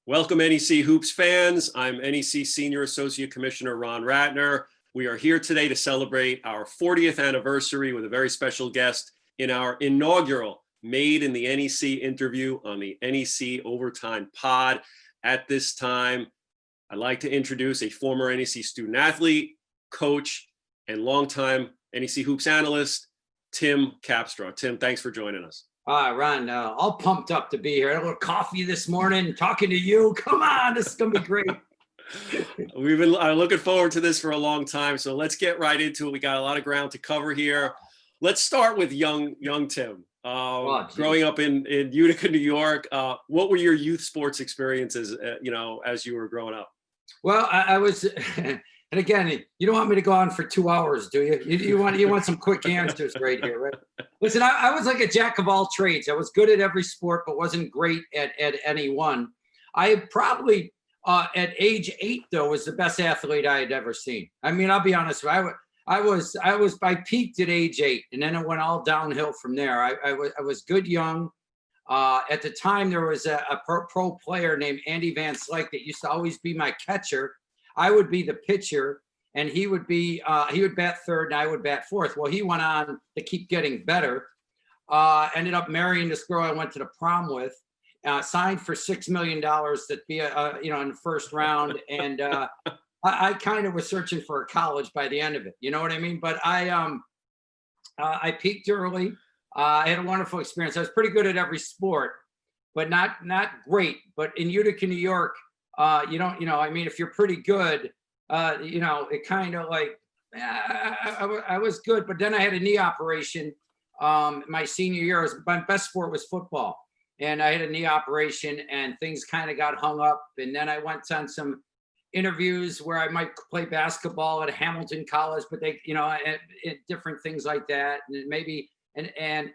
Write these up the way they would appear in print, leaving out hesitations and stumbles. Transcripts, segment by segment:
Welcome, NEC Hoops fans. I'm NEC Senior Associate Commissioner Ron Ratner. We are here today to celebrate our 40th anniversary with a very special guest in our inaugural Made in the NEC interview on the NEC Overtime Pod. At this time, I'd like to introduce a former NEC student athlete, coach, and longtime NEC Hoops analyst, Tim Capstraw. Tim, thanks for joining us. Ron, all pumped up to be here. I had a little coffee this morning, talking to you. Come on, this is going to be great. We've been looking forward to this for a long time, so let's get right into it. We got a lot of ground to cover here. Let's start with young Tim. Growing up in Utica, New York, what were your youth sports experiences, as you were growing up? Well, I was, and again, you don't want me to go on for 2 hours, do you? You want some quick answers right here, right? Listen, I was like a jack of all trades. I was good at every sport, but wasn't great at any one. I probably, at age 8, though, was the best athlete I had ever seen. I mean, I'll be honest with you. I peaked at age 8, and then it went all downhill from there. I was good young. At the time, there was a pro player named Andy Van Slyke that used to always be my catcher. I would be the pitcher, and he would bat third, and I would bat fourth. Well, he went on to keep getting better. Ended up marrying this girl I went to the prom with. Signed for $6 million to be in the first round, and I kind of was searching for a college by the end of it. You know what I mean? But I peaked early. I had a wonderful experience. I was pretty good at every sport, but not great. But in Utica, New York, if you're pretty good, it kind of like, I was good. But then I had a knee operation my senior year. My best sport was football. And I had a knee operation and things kind of got hung up. And then I went on some interviews where I might play basketball at Hamilton College, but they, different things like that. And maybe, and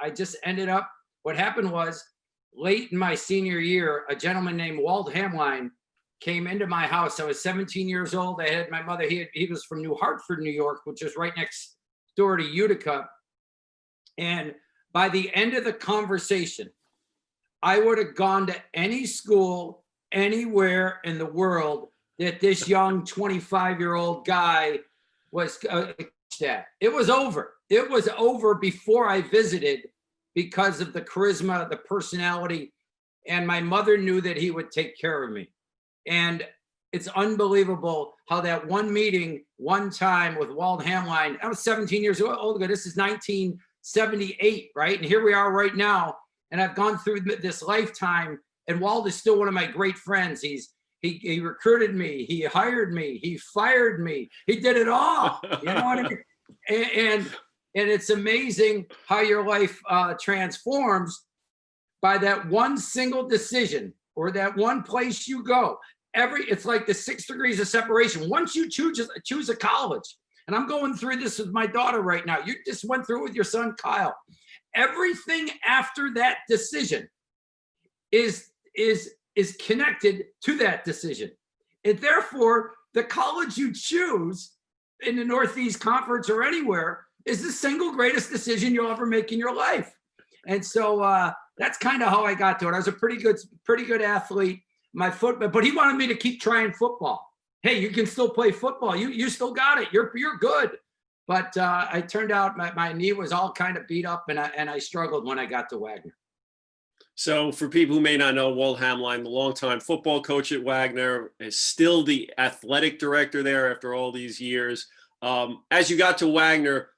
I just ended up, what happened was late in my senior year, a gentleman named Walt Hamline came into my house. I was 17 years old. I had my mother, he was from New Hartford, New York, which is right next door to Utica. And by the end of the conversation, I would have gone to any school anywhere in the world that this young 25-year-old guy was at. It was over. It was over before I visited because of the charisma, the personality, and my mother knew that he would take care of me. And it's unbelievable how that one meeting, one time with Walt Hamline, I was 17 years old ago. This is 1978, right? And here we are right now. And I've gone through this lifetime, and Walt is still one of my great friends. He recruited me, he hired me, he fired me, he did it all. You know what I mean? And it's amazing how your life transforms by that one single decision or that one place you go. It's like the 6 degrees of separation. Once you choose a college, and I'm going through this with my daughter right now. You just went through it with your son, Kyle. Everything after that decision is connected to that decision. And therefore, the college you choose in the Northeast Conference or anywhere is the single greatest decision you'll ever make in your life. And so that's kind of how I got to it. I was a pretty good athlete. But he wanted me to keep trying football. Hey, you can still play football. You still got it. You're good. But I turned out my knee was all kind of beat up, and I struggled when I got to Wagner. So for people who may not know, Walt Hamline, the longtime football coach at Wagner, is still the athletic director there after all these years. As you got to Wagner,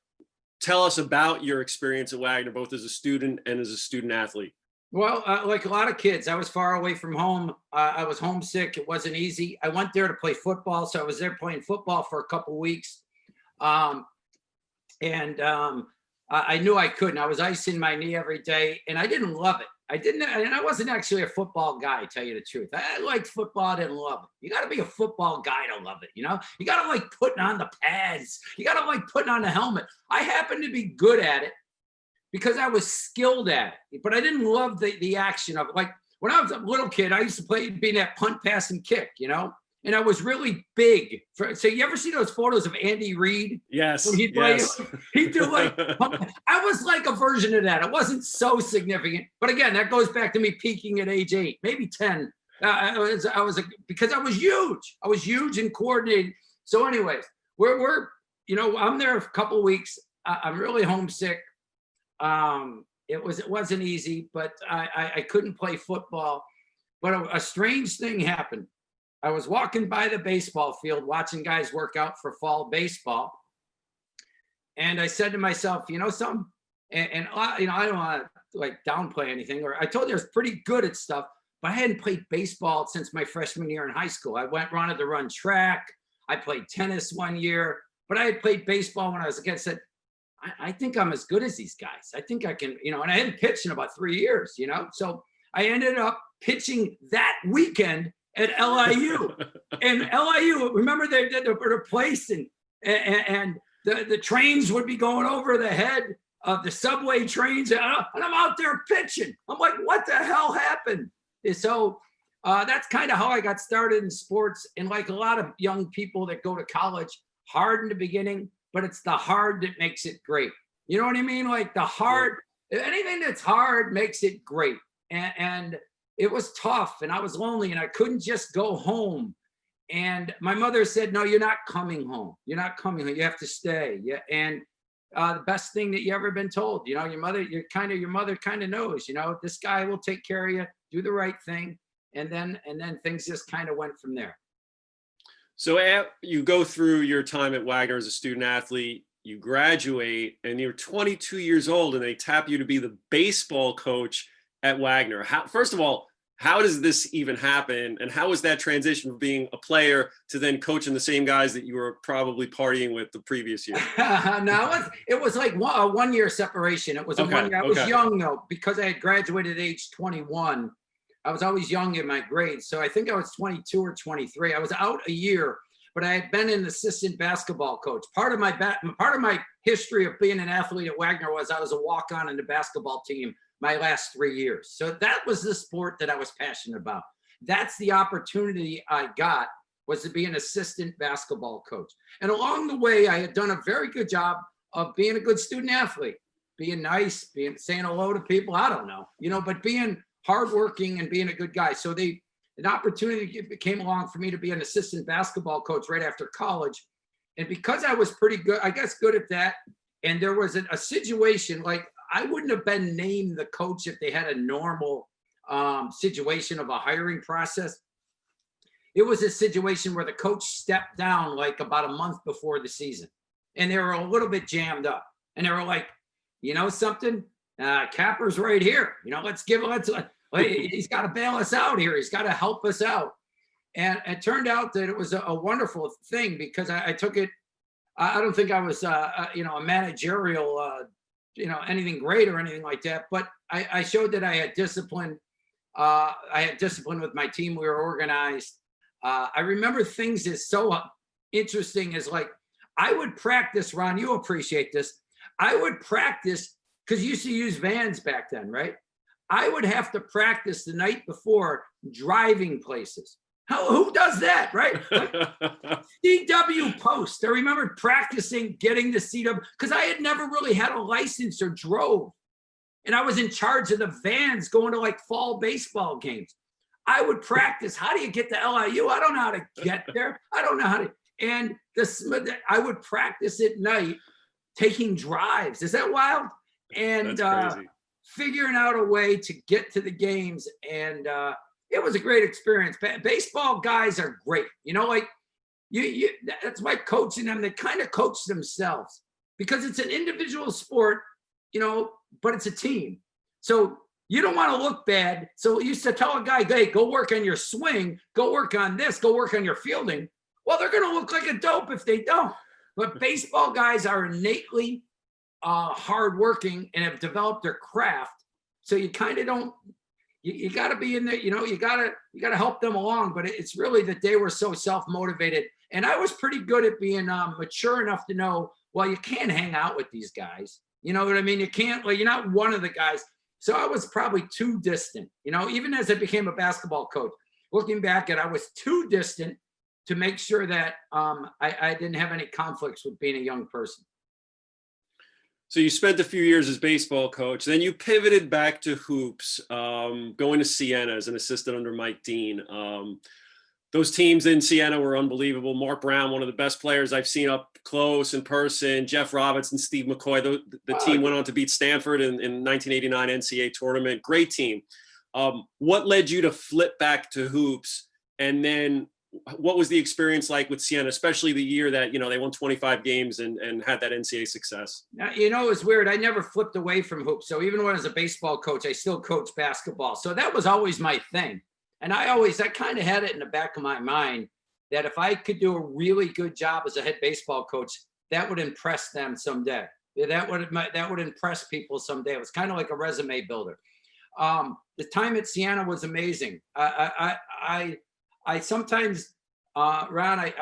tell us about your experience at Wagner, both as a student and as a student athlete. Well, like a lot of kids, I was far away from home. I was homesick. It wasn't easy. I went there to play football, so I was there playing football for a couple of weeks. I knew I couldn't. I was icing my knee every day, and I didn't love it. I wasn't actually a football guy, to tell you the truth. I liked football, I didn't love it. You got to be a football guy to love it, You got to like putting on the pads. You got to like putting on the helmet. I happened to be good at it because I was skilled at it, but I didn't love the action of it. Like when I was a little kid, I used to be that punt, pass, and kick, And I was really big. So you ever see those photos of Andy Reid? Yes. When he'd do like, I was like a version of that. It wasn't so significant. But again, that goes back to me peaking at age 8, maybe 10. Because I was huge. I was huge and coordinated. So, anyways, we're I'm there a couple of weeks. I'm really homesick. It wasn't easy, but I couldn't play football. But a strange thing happened. I was walking by the baseball field, watching guys work out for fall baseball, and I said to myself, something, and I don't want to like downplay anything. Or I told you I was pretty good at stuff, but I hadn't played baseball since my freshman year in high school. I wanted to run track. I played tennis one year, but I had played baseball when I was a kid. I said, I think I'm as good as these guys. I think I can, and I hadn't pitched in about 3 years, So I ended up pitching that weekend at LIU. And LIU, remember they were placed and the trains would be going over the head of the subway trains, and I'm out there pitching. I'm like, what the hell happened? And so that's kind of how I got started in sports. And like a lot of young people that go to college, hard in the beginning, but it's the hard that makes it great. You know what I mean? Like the hard, anything that's hard makes it great. And it was tough, and I was lonely, and I couldn't just go home. And my mother said, no, you're not coming home. You're not coming home. You have to stay. Yeah. And the best thing that you ever been told, your mother kind of knows, this guy will take care of you, do the right thing. And then things just kind of went from there. So you go through your time at Wagner as a student athlete, you graduate, and you're 22 years old, and they tap you to be the baseball coach at Wagner. First of all, how does this even happen? And how was that transition from being a player to then coaching the same guys that you were probably partying with the previous year? No, it was like a 1 year separation. It was a 1 year. I was young though, because I had graduated at age 21. I was always young in my grades. So I think I was 22 or 23. I was out a year, but I had been an assistant basketball coach. Part of my history of being an athlete at Wagner was I was a walk-on in the basketball team my last 3 years. So that was the sport that I was passionate about. That's the opportunity I got, was to be an assistant basketball coach. And along the way, I had done a very good job of being a good student athlete, being nice, saying hello to people. I don't know, but being hardworking and being a good guy. So an opportunity came along for me to be an assistant basketball coach right after college. And because I was pretty good, I guess good at that. And there was a situation, like I wouldn't have been named the coach if they had a normal situation of a hiring process. It was a situation where the coach stepped down like about a month before the season, and they were a little bit jammed up, and they were like, something, Capper's right here. He's got to bail us out here. He's got to help us out. And it turned out that it was a wonderful thing, because I took it. I don't think I was, a managerial, anything great or anything like that. But I showed that I had discipline. I had discipline with my team. We were organized. I remember things is so interesting as like, I would practice, Ron, you appreciate this. I would practice, because you used to use vans back then, right? I would have to practice the night before driving places. Who does that, right? CW Post. I remember practicing getting the CW, because I had never really had a license or drove. And I was in charge of the vans going to like fall baseball games. I would practice. How do you get to LIU? I don't know how to get there. I don't know how to. And I would practice at night taking drives. Is that wild? And figuring out a way to get to the games. And it was a great experience. Baseball guys are great. That's why coaching them, they kind of coach themselves, because it's an individual sport, but it's a team. So you don't want to look bad. So you used to tell a guy, hey, go work on your swing, go work on this, go work on your fielding. Well, they're going to look like a dope if they don't. But baseball guys are innately hardworking and have developed their craft. So you kind of don't, you got to be in there, you got to help them along. But it's really that they were so self-motivated. And I was pretty good at being mature enough to know, well, you can't hang out with these guys. You know what I mean? You can't, you're not one of the guys. So I was probably too distant, even as I became a basketball coach. Looking back I was too distant to make sure that I didn't have any conflicts with being a young person. So you spent a few years as baseball coach, then you pivoted back to hoops, going to Siena as an assistant under Mike Dean. Those teams in Siena were unbelievable. Mark Brown, one of the best players I've seen up close in person. Jeff Robinson, Steve McCoy. The team went on to beat Stanford in 1989 NCAA tournament. Great team. What led you to flip back to hoops? And then what was the experience like with Siena, especially the year that, they won 25 games and had that NCAA success? Now, it was weird. I never flipped away from hoops. So even when I was a baseball coach, I still coach basketball. So that was always my thing. And I kind of had it in the back of my mind that if I could do a really good job as a head baseball coach, that would impress them someday. That would impress people someday. It was kind of like a resume builder. The time at Siena was amazing. I sometimes, Ron,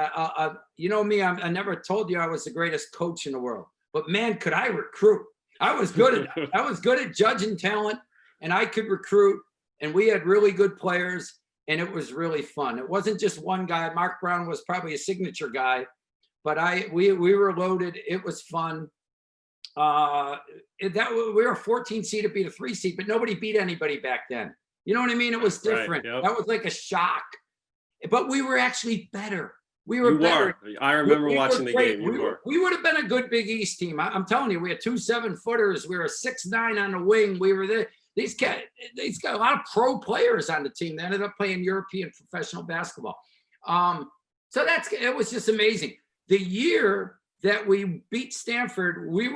you know me, I never told you I was the greatest coach in the world, but man, could I recruit. I was good at judging talent, and I could recruit, and we had really good players, and it was really fun. It wasn't just one guy. Mark Brown was probably a signature guy, but we were loaded. It was fun. We were a 14 seed to beat a 3 seed, but nobody beat anybody back then. You know what I mean? It was different. Right, yep. That was like a shock. But we were actually better. We were better. I remember watching the game. We would have been a good Big East team. I'm telling you, we had 2 7-footers. We were 6'9" on the wing. We were there. These got a lot of pro players on the team. They ended up playing European professional basketball. So it was just amazing. The year that we beat Stanford, we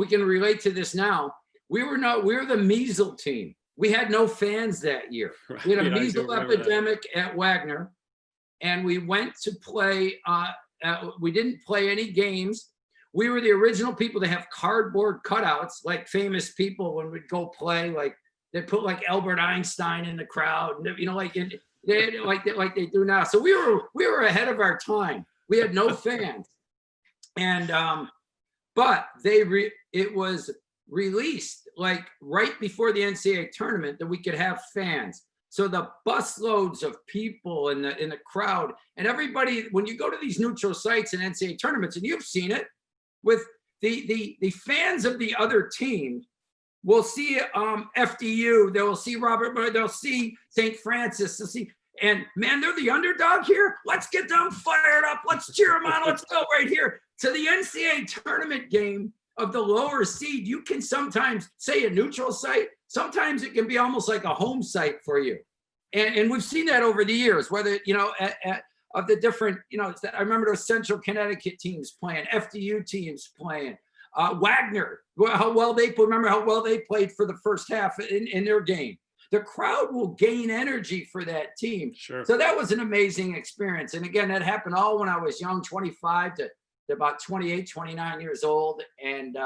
can relate to this now. We were the measles team. We had no fans that year. Right, we had a measles epidemic at Wagner, and we went to play. We didn't play any games. We were the original people to have cardboard cutouts, like famous people when we'd go play. Like they put like Albert Einstein in the crowd, like they do now. So we were ahead of our time. We had no fans, and but it was released like right before the NCAA tournament that we could have fans. So the busloads of people in the crowd, and everybody, when you go to these neutral sites in NCAA tournaments, and you've seen it, with the fans of the other team will see FDU, they will see Robert, they'll see St. Francis, they'll see, and man, they're the underdog here. Let's get them fired up. Let's cheer them on. Let's go right here. To the NCAA tournament game of the lower seed, you can sometimes say a neutral site. Sometimes it can be almost like a home site for you. And we've seen that over the years, whether, of the different, I remember those Central Connecticut teams playing, FDU teams playing, Wagner, remember how well they played for the first half in their game. The crowd will gain energy for that team. Sure. So that was an amazing experience. And again, that happened all when I was young, 25 to about 28, 29 years old. And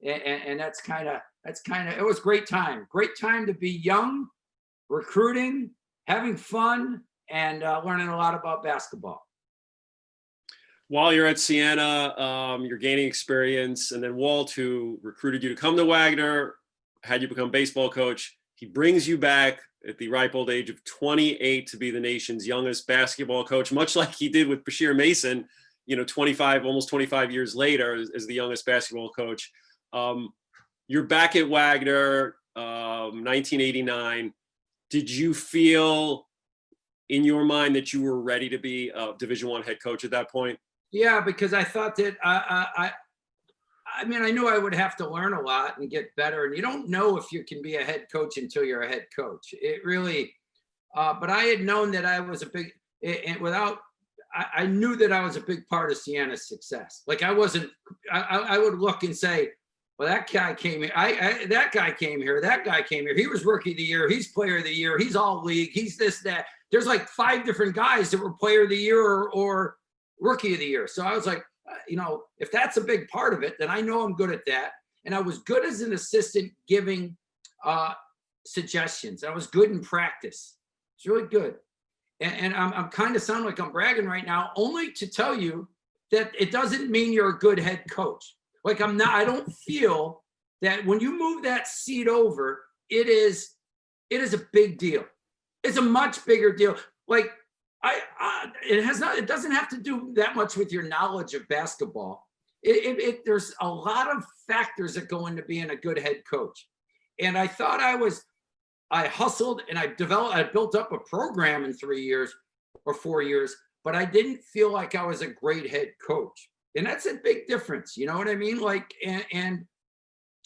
that's kind of, it was great time to be young, recruiting, having fun, and learning a lot about basketball. While you're at Siena, you're gaining experience, and then Walt, who recruited you to come to Wagner, had you become baseball coach. He brings you back at the ripe old age of 28 to be the nation's youngest basketball coach, much like he did with Bashir Mason, almost 25 years later as the youngest basketball coach. You're back at Wagner, 1989. Did you feel in your mind that you were ready to be a Division I head coach at that point? Yeah, because I thought that I knew I would have to learn a lot and get better. And you don't know if you can be a head coach until you're a head coach. It really, but I had known that I was I knew that I was a big part of Siena's success. Like I would look and say, well, that guy came here. That guy came here. That guy came here. He was rookie of the year. He's player of the year. He's all league. He's this, that. There's like 5 different guys that were player of the year or rookie of the year. So I was like, if that's a big part of it, then I know I'm good at that. And I was good as an assistant giving suggestions. I was good in practice. It's really good. And I'm kind of sound like I'm bragging right now, only to tell you that it doesn't mean you're a good head coach. Like I don't feel that when you move that seat over, it is a big deal. It's a much bigger deal. Like it doesn't have to do that much with your knowledge of basketball. there's a lot of factors that go into being a good head coach. And I thought I hustled and I built up a program in 3 years or 4 years, but I didn't feel like I was a great head coach. And that's a big difference. You know what I mean? Like, and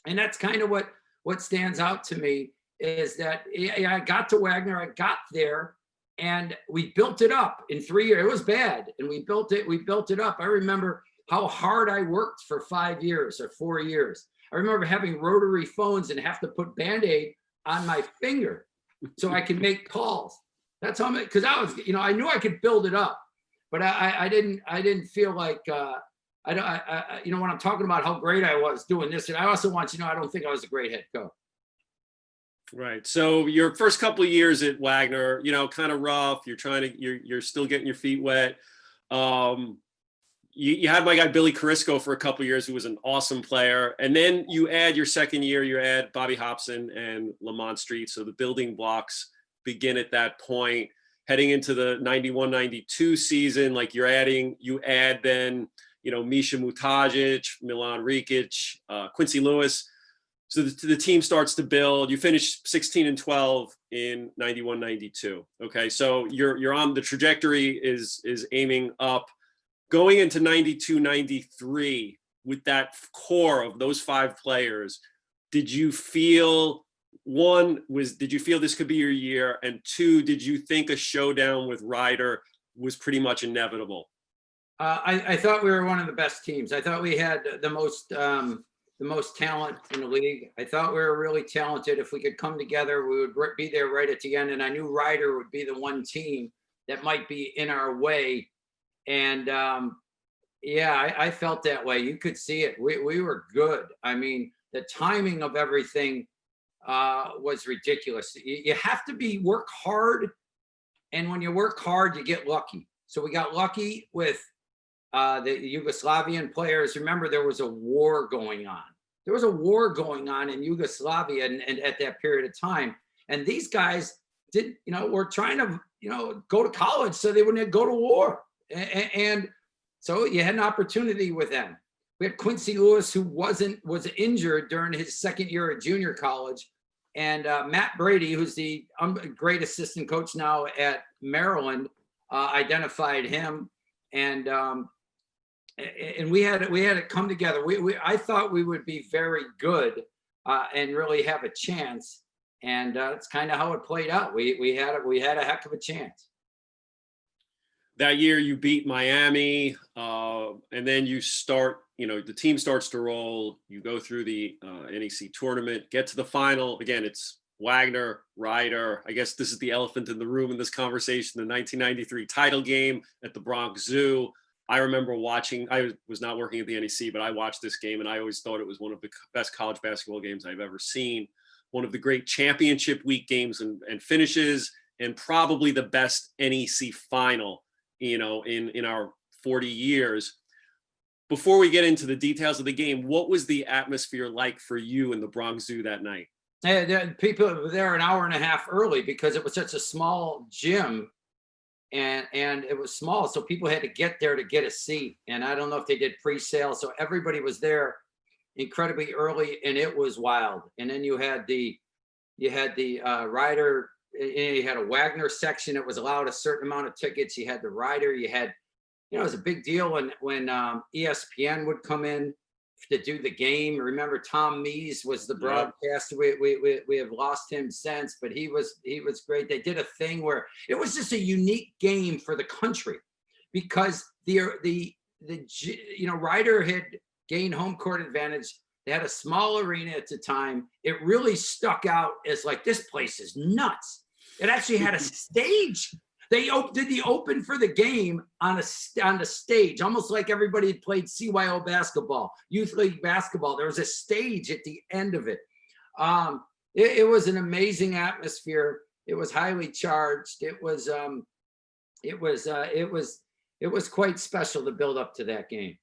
that's kind of what stands out to me is that I got to Wagner, I got there, and we built it up in 3 years. It was bad, and we built it up. I remember how hard I worked for 5 years or 4 years. I remember having rotary phones and have to put Band-Aid on my finger so I could make calls. That's how many, because I was, I knew I could build it up, but I didn't feel like when I'm talking about how great I was doing this, and I also want you to know I don't think I was a great head coach. Right. So your first couple of years at Wagner, kind of rough. You're still getting your feet wet. You had my guy Billy Carisco for a couple of years, who was an awesome player. And then you add your second year, you add Bobby Hobson and Lamont Street. So the building blocks begin at that point. Heading into the 91-92 season, like you add then, Misha Mutajic, Milan Rikic, Quincy Lewis. So the team starts to build. You finish 16-12 in 91-92. Okay, so you're on the trajectory is aiming up. Going into 92-93 with that core of those 5 players, did you feel this could be your year? And 2, did you think a showdown with Ryder was pretty much inevitable? I thought we were one of the best teams. I thought we had the most talent in the league. I thought we were really talented. If we could come together, we would be there right at the end. And I knew Ryder would be the one team that might be in our way. And I felt that way. You could see it. We were good. I mean, the timing of everything was ridiculous. You have to work hard. And when you work hard, you get lucky. So we got lucky with the Yugoslavian players. Remember, there was a war going on. There was a war going on in Yugoslavia and at that period of time. And these guys were trying to, go to college so they wouldn't go to war. And so you had an opportunity with them. We had Quincy Lewis, who was injured during his second year at junior college. And Matt Brady, who's the great assistant coach now at Maryland, identified him. And we had it come together. I thought we would be very good and really have a chance. And that's kind of how it played out. We had a heck of a chance. That year you beat Miami, and then you start, the team starts to roll. You go through the NEC tournament, get to the final. Again, it's Wagner, Ryder. I guess this is the elephant in the room in this conversation, the 1993 title game at the Bronx Zoo. I remember watching, I was not working at the NEC, but I watched this game and I always thought it was one of the best college basketball games I've ever seen. One of the great championship week games and finishes, and probably the best NEC final in our 40 years. Before we get into the details of the game, what was the atmosphere like for you in the Bronx Zoo that night? People were there an hour and a half early because it was such a small gym, and it was small, so people had to get there to get a seat. And I don't know if they did pre-sale, so everybody was there incredibly early, and it was wild. And then you had the Ryder. You had a Wagner section that was allowed a certain amount of tickets. You had the Ryder. You had, it was a big deal when ESPN would come in to do the game. Remember, Tom Mees was the broadcaster. We have lost him since, but he was great. They did a thing where it was just a unique game for the country because the Ryder had gained home court advantage. They had a small arena at the time. It really stuck out as like, this place is nuts. It actually had a stage. They did the open for the game on the stage, almost like everybody had played CYO basketball, youth league basketball. There was a stage at the end of it. It was an amazing atmosphere. It was highly charged. It was quite special to build up to that game.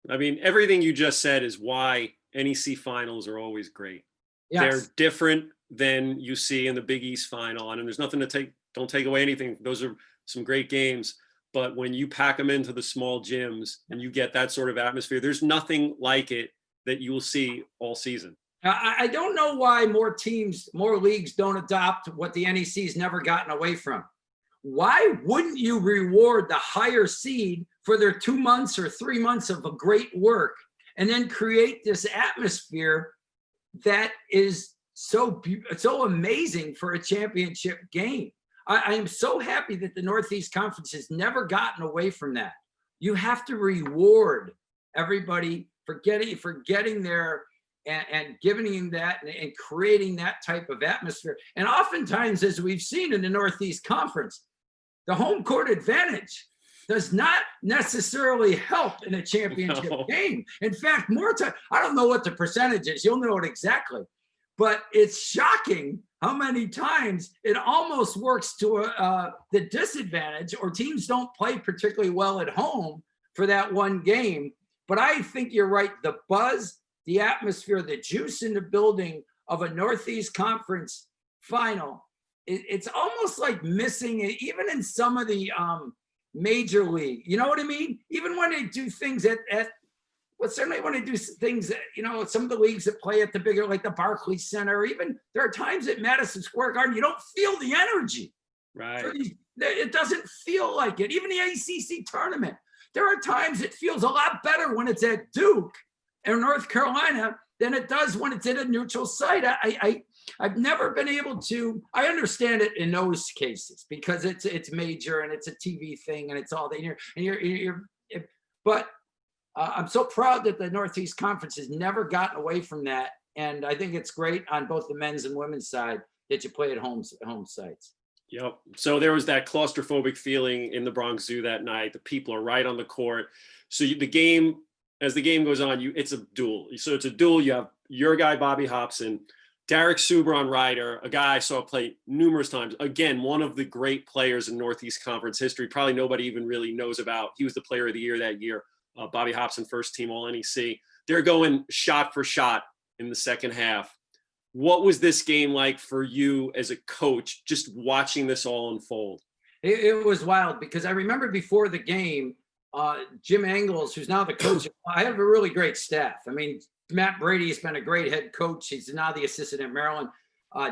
I mean, everything you just said is why NEC finals are always great. Yes. They're different than you see in the Big East final. And there's nothing don't take away anything. Those are some great games. but when you pack them into the small gyms and you get that sort of atmosphere, there's nothing like it that you will see all season. I don't know why more leagues don't adopt what the NEC's never gotten away from. Why wouldn't you reward the higher seed for their 2 months or 3 months of a great work and then create this atmosphere that is so amazing for a championship game? I am so happy that the Northeast Conference has never gotten away from that. You have to reward everybody for getting there and giving him that and creating that type of atmosphere. And oftentimes, as we've seen in the Northeast Conference, the home court advantage does not necessarily help in a championship game. In fact, more time, I don't know what the percentage is. You'll know it exactly. But it's shocking how many times it almost works to the disadvantage, or teams don't play particularly well at home for that one game. But I think you're right. The buzz, the atmosphere, the juice in the building of a Northeast Conference final, it's almost like missing it, even in some of the major league. You know what I mean? Even when they do things certainly when they do things, some of the leagues that play at the bigger, like the Barclays Center, even there are times at Madison Square Garden, you don't feel the energy. Right. It doesn't feel like it. Even the ACC tournament, there are times it feels a lot better when it's at Duke or North Carolina than it does when it's at a neutral site. I've never been able to. I understand it in those cases because it's major and it's a TV thing and it's all that. But I'm so proud that the Northeast Conference has never gotten away from that, and I think it's great on both the men's and women's side that you play at home sites. Yep. So there was that claustrophobic feeling in the Bronx Zoo that night. The people are right on the court. So as the game goes on, it's a duel. So it's a duel. You have your guy, Bobby Hobson, Derek Subron Ryder, a guy I saw play numerous times. Again, one of the great players in Northeast Conference history. Probably nobody even really knows about. He was the player of the year that year. Bobby Hobson, first team All NEC. They're going shot for shot in the second half. What was this game like for you as a coach, just watching this all unfold? It was wild because I remember before the game, Jim Angles, who's now the coach, I have a really great staff. I mean, Matt Brady has been a great head coach. He's now the assistant at Maryland.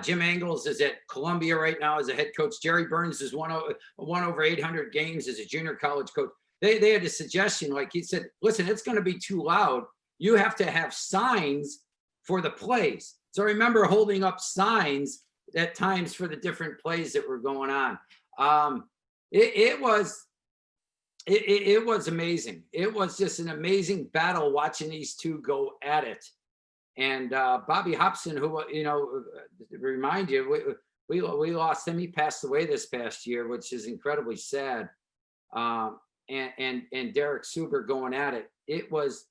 Jim Angles is at Columbia right now as a head coach. Jerry Burns has won over 800 games as a junior college coach. They had a suggestion, like he said, listen, it's going to be too loud. You have to have signs for the plays. So I remember holding up signs at times for the different plays that were going on. It was amazing. It was just an amazing battle watching these two go at it. And Bobby Hobson, who, remind you, we lost him. He passed away this past year, which is incredibly sad. And Derek Suber going at it. It was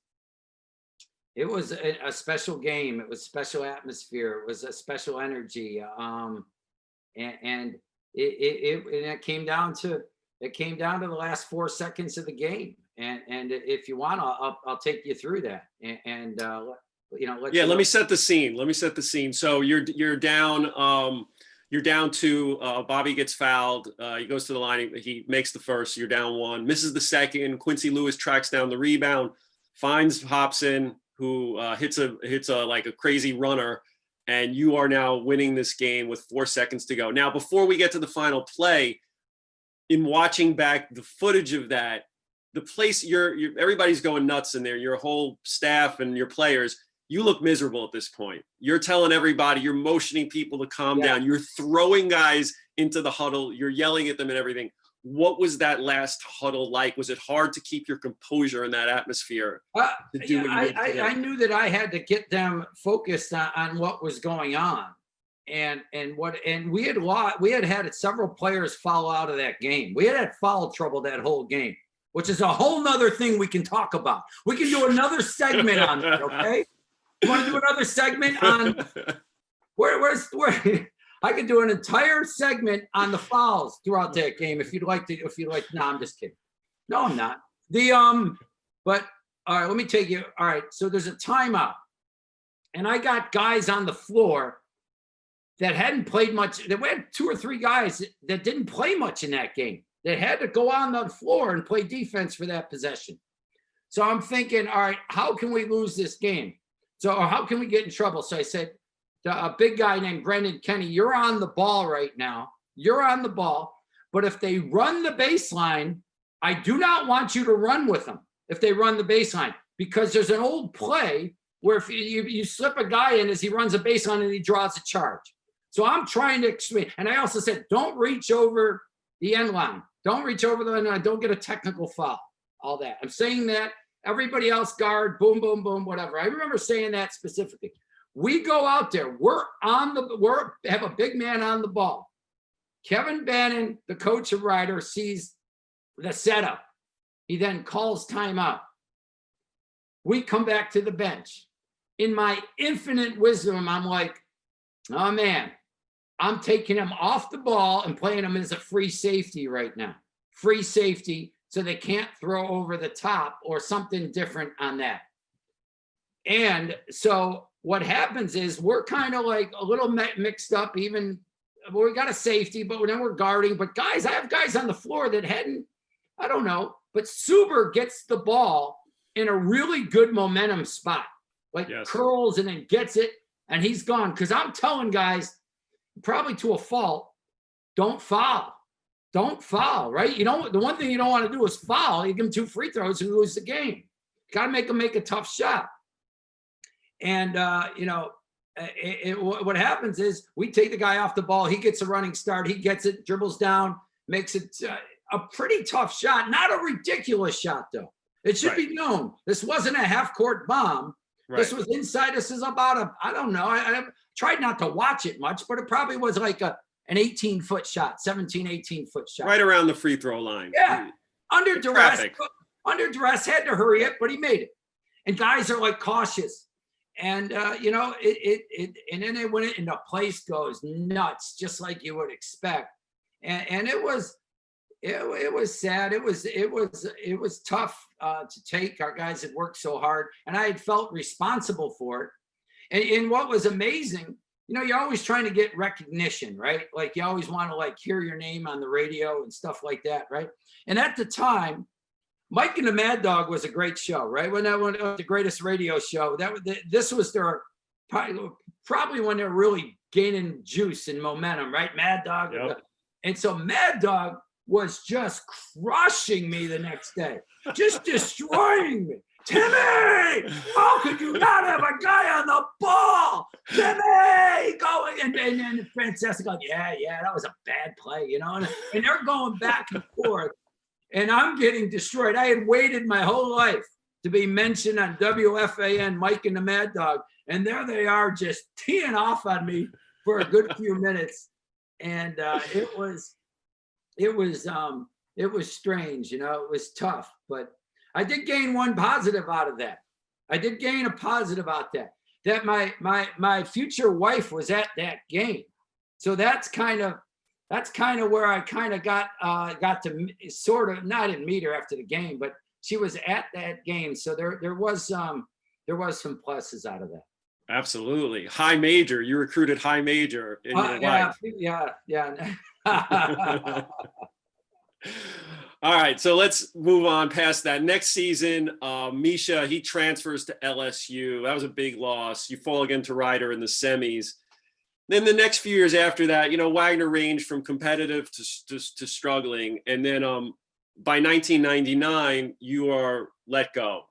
a special game. It was special atmosphere. It was a special energy. And it came down to the last 4 seconds of the game. And if you want, I'll take you through that. Let me set the scene. So you're down. You're down 2. Bobby gets fouled. He goes to the line. He makes the first. You're down 1. Misses the second. Quincy Lewis tracks down the rebound, finds Hobson, who hits a crazy runner, and you are now winning this game with 4 seconds to go. Now, before we get to the final play, in watching back the footage of that, the place everybody's going nuts in there. Your whole staff and your players. You look miserable at this point. You're telling everybody, you're motioning people to calm down. You're throwing guys into the huddle. You're yelling at them and everything. What was that last huddle like? Was it hard to keep your composure in that atmosphere? I knew that I had to get them focused on what was going on. And we had several players foul out of that game. We had foul trouble that whole game, which is a whole nother thing we can talk about. We can do another segment on that, okay? You want to do another segment on where I could do an entire segment on the fouls throughout that game if you'd like. No, I'm just kidding. No, I'm not. But all right, let me take you. All right, so there's a timeout, and I got guys on the floor that hadn't played much. We had 2 or 3 guys that didn't play much in that game. that had to go on the floor and play defense for that possession. So I'm thinking, all right, how can we lose this game? So, or how can we get in trouble? So I said, a big guy named Brendan Kenny, you're on the ball right now. You're on the ball. But if they run the baseline, I do not want you to run with them if they run the baseline, because there's an old play where if you slip a guy in as he runs a baseline and he draws a charge. So I'm trying to explain. And I also said, don't reach over the end line. Don't reach over the end line. Don't get a technical foul. All that. I'm saying that. Everybody else guard, boom, boom, boom, whatever. I remember saying that specifically. We go out there. We have a big man on the ball. Kevin Bannon, the coach of Ryder, sees the setup. He then calls timeout. We come back to the bench. In my infinite wisdom, I'm like, oh man, I'm taking him off the ball and playing him as a free safety right now. Free safety, so they can't throw over the top or something different on that. And so what happens is we're kind of like a little mixed up, even we got a safety, but then we're guarding. But guys, I have guys on the floor that hadn't, I don't know, but Suber gets the ball in a really good momentum spot, like curls and then gets it, and he's gone. Because I'm telling guys, probably to a fault, don't foul. Don't foul, right? You know, the one thing you don't want to do is foul. You give them 2 free throws and lose the game. Got to make them make a tough shot. And, what happens is we take the guy off the ball. He gets a running start. He gets it, dribbles down, makes it a pretty tough shot. Not a ridiculous shot, though. It should be known. This wasn't a half-court bomb. Right. This was inside. This is about I don't know. I tried not to watch it much, but it probably was like an 18-foot shot, 17, 18-foot shot. Right around the free throw line. Yeah. Under duress, had to hurry it, but he made it. And guys are like cautious. And, and then they went and the place goes nuts, just like you would expect. And it was sad. It was tough to take. Our guys had worked so hard and I had felt responsible for it. And what was amazing, you're always trying to get recognition, right? Like you always want to like hear your name on the radio and stuff like that, right? And at the time, Mike and the Mad Dog was a great show, right? When that was the greatest radio show, this was their probably when they're really gaining juice and momentum, right? Mad Dog. Yep. And so Mad Dog was just crushing me the next day, just destroying me. Timmy, how could you not have a guy on the ball? Timmy, going and Francesca going, yeah, that was a bad play, and they're going back and forth. And I'm getting destroyed. I had waited my whole life to be mentioned on WFAN, Mike and the Mad Dog. And there they are just teeing off on me for a good few minutes. And it was strange, it was tough. But I did gain one positive out of that. I did gain a positive out that my future wife was at that game. So that's kind of where I kind of got to sort of, not in meet her after the game, but she was at that game. So there was some pluses out of that. Absolutely. High major. You recruited high major in your life. Yeah. All right. So let's move on past that. Next season, Misha, he transfers to LSU. That was a big loss. You fall again to Ryder in the semis. Then the next few years after that, Wagner ranged from competitive to struggling. And then by 1999, you are let go.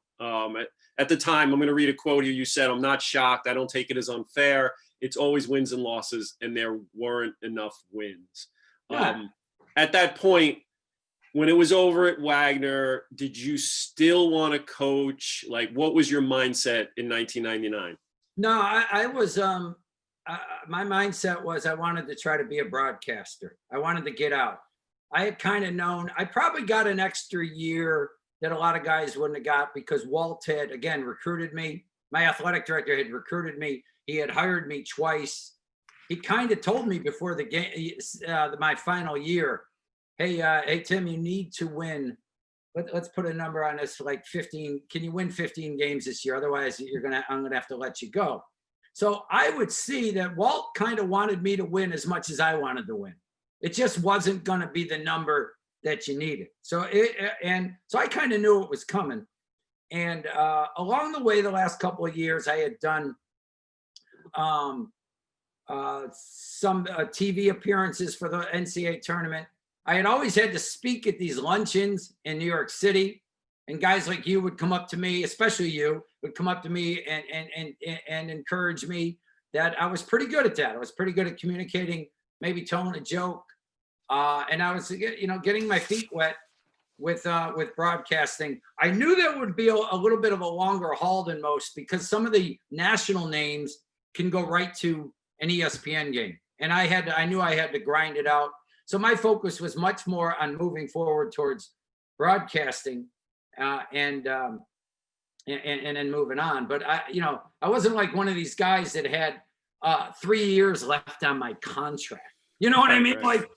At the time, I'm going to read a quote here. You said, "I'm not shocked. I don't take it as unfair. It's always wins and losses, and there weren't enough wins." Yeah. At that point, when it was over at Wagner, did you still want to coach? Like, what was your mindset in 1999? No, I was my mindset was I wanted to try to be a broadcaster. I wanted to get out. I had kind of known I probably got an extra year that a lot of guys wouldn't have got because Walt had, again, recruited me. My athletic director had recruited me. He had hired me twice. He kind of told me before the game, my final year, hey, Tim, you need to win. Let's put a number on this, like 15. Can you win 15 games this year? Otherwise, I'm going to have to let you go. So I would see that Walt kind of wanted me to win as much as I wanted to win. It just wasn't going to be the number that you needed. So so I kind of knew it was coming. And along the way, the last couple of years, I had done some TV appearances for the NCAA tournament. I had always had to speak at these luncheons in New York City, and guys like you would come up to me, especially you, would come up to me and encourage me that I was pretty good at that. I was pretty good at communicating, maybe telling a joke, and I was, getting my feet wet with broadcasting. I knew there would be a little bit of a longer haul than most, because some of the national names can go right to an ESPN game, and I knew I had to grind it out. So my focus was much more on moving forward towards broadcasting, and then moving on. But I wasn't like one of these guys that had 3 years left on my contract. You know what I mean? Right. Like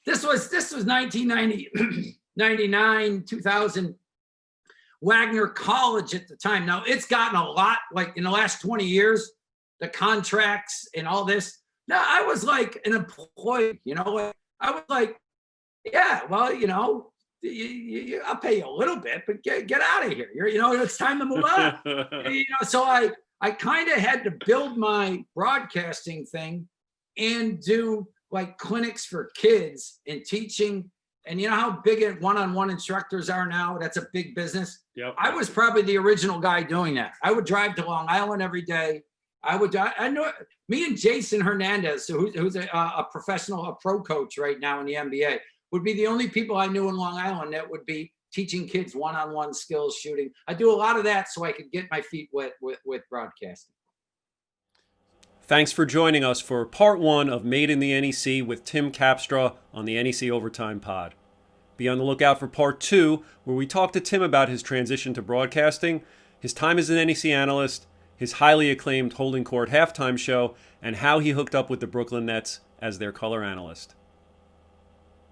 this was 1990, 99, 2000. Wagner College at the time. Now it's gotten a lot, like in the last 20 years, the contracts and all this. Now I was like an employee, I was like, yeah, well, I'll pay you a little bit, but get out of here. It's time to move on. So I kind of had to build my broadcasting thing and do like clinics for kids and teaching. And you know how big one-on-one instructors are now? That's a big business. Yep. I was probably the original guy doing that. I would drive to Long Island every day. I know me and Jason Hernandez, who's a professional, a pro coach right now in the NBA, would be the only people I knew in Long Island that would be teaching kids one-on-one skills, shooting. I do a lot of that so I could get my feet wet with broadcasting. Thanks for joining us for part 1 of Made in the NEC with Tim Capstraw on the NEC Overtime Pod. Be on the lookout for part 2, where we talk to Tim about his transition to broadcasting, his time as an NEC analyst, his highly acclaimed Holding Court halftime show, and how he hooked up with the Brooklyn Nets as their color analyst.